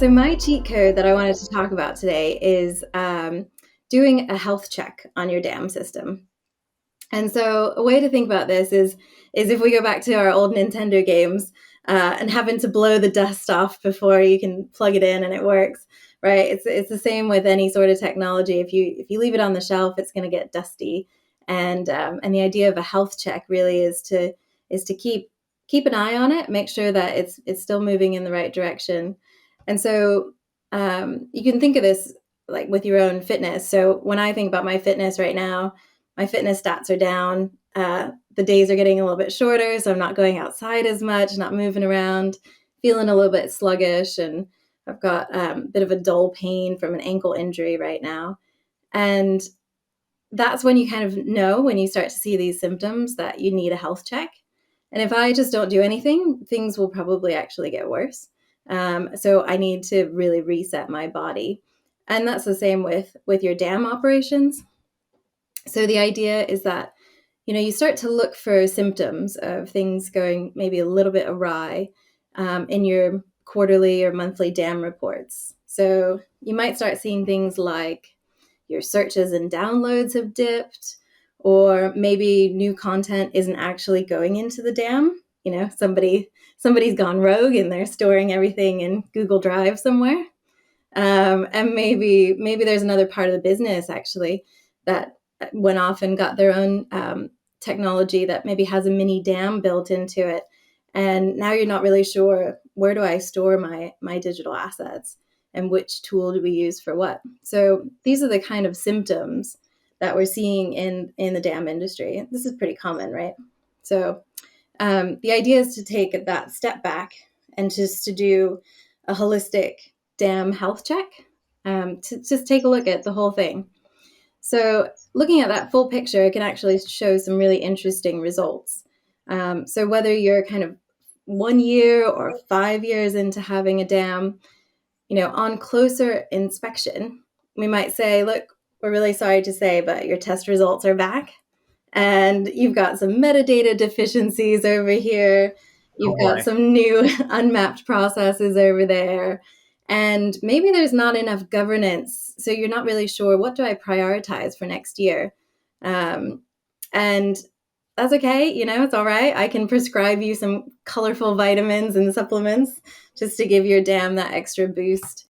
So my cheat code that I wanted to talk about today is doing a health check on your dam system. And so a way to think about this is if we go back to our old Nintendo games and having to blow the dust off before you can plug it in and it works, right? It's the same with any sort of technology. If you leave it on the shelf, it's going to get dusty. And the idea of a health check really is to keep an eye on it, make sure that it's still moving in the right direction. And so you can think of this like with your own fitness. So when I think about my fitness right now, my fitness stats are down. The days are getting a little bit shorter, so I'm not going outside as much, not moving around, feeling a little bit sluggish, and I've got a bit of a dull pain from an ankle injury right now. And that's when you kind of know when you start to see these symptoms that you need a health check. And if I just don't do anything, things will probably actually get worse. So I need to really reset my body. And that's the same with your dam operations. So the idea is that you start to look for symptoms of things going maybe a little bit awry in your quarterly or monthly dam reports. So you might start seeing things like your searches and downloads have dipped, or maybe new content isn't actually going into the dam. Somebody's gone rogue and they're storing everything in Google Drive somewhere. And maybe there's another part of the business actually that went off and got their own technology that maybe has a mini dam built into it, and now you're not really sure, where do I store my digital assets and which tool do we use for what. So these are the kind of symptoms that we're seeing in the dam industry. This is pretty common, right? So the idea is to take that step back and just to do a holistic dam health check, to just take a look at the whole thing. So looking at that full picture, it can actually show some really interesting results. So whether you're kind of 1 year or 5 years into having a dam, on closer inspection, we might say, look, we're really sorry to say, but your test results are back. And you've got some metadata deficiencies over here. Oh You've got boy. some new unmapped processes over there. And maybe there's not enough governance. So you're not really sure, what do I prioritize for next year? Um, and that's okay. It's all right. I can prescribe you some colorful vitamins and supplements just to give your dam that extra boost.